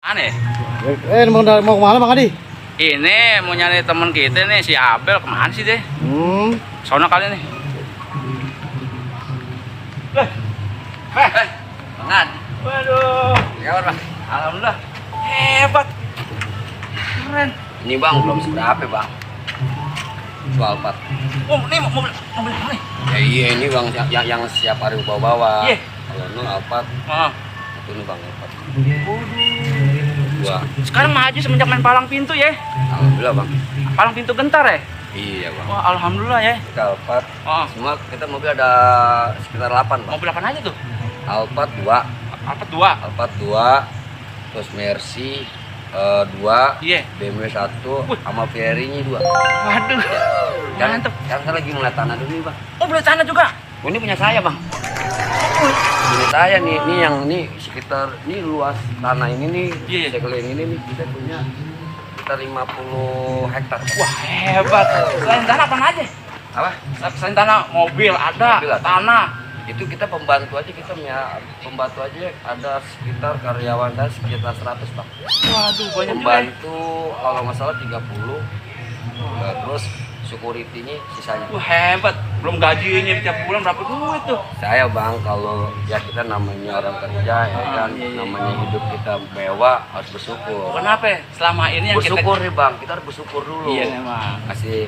Aneh. Mau kemana Bang Adi? Ini mau nyari temen kita nih, si Abel. Kemana sih deh? Sono kali nih. Bang Adi. Waduh. Ya Bang. Alhamdulillah. Hebat. Keren. Ini Bang belum seberapa Bang. Soal 4. Oh, ini mobil apa nih? Ya iya ini Bang yang siap hari bawa-bawa. Iya. Kalau nol Alphard. Oh. Itu nih Bang Alphard. Waduh. Sekarang mah aja semenjak main palang pintu ya. Alhamdulillah Bang. Palang pintu gentar ya? Iya Bang. Wah, alhamdulillah ya. Kita Alphard. Oh. Semua kita mobil ada sekitar 8 Bang. Mobil apa aja tuh? Alphard 2. Alphard 2. Terus Mercy 2, Iya. BMW 1, sama Ferry-nya 2. Waduh. Dan Mantep. sekarang saya lagi mulai tanah dulu nih Bang. Oh, beli tanah juga? Oh, ini punya saya Bang. Ini saya nih, ini yang ini sekitar ini luas tanah ini nih, Iya. sekeliling ini nih kita punya sekitar 50 hektar. Wah, hebat. Selain tanah apa aja? Apa? Selain tanah mobil ada, Mobil ada. tanah. Itu kita pembantu aja kita punya pembantu aja ada sekitar karyawan saya sekitar 100 Bang. Waduh, banyak juga. Pembantu kalau nggak salah 30. Terus security-nya sisanya. Wah, hebat. Belum gajinya tiap bulan berapa duit tuh? Saya Bang, kalau ya kita namanya orang kerja ya kan, iya. namanya hidup kita mewah harus bersyukur. Kenapa? Selama ini yang Bersyukur nih Bang, kita harus bersyukur dulu. Iya memang. Kasih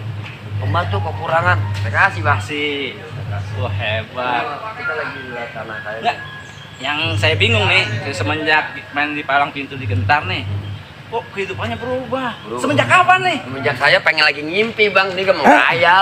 pembantu kekurangan, terima kasih Bang. Masih. Wah, hebat. Kita lagi lihat tanah saya. Enggak. Yang saya bingung nih, semenjak main di palang pintu di Gentar nih, kok kehidupannya berubah? Semenjak kapan nih? Semenjak saya pengen lagi ngimpi Bang, ini kan mau khayal.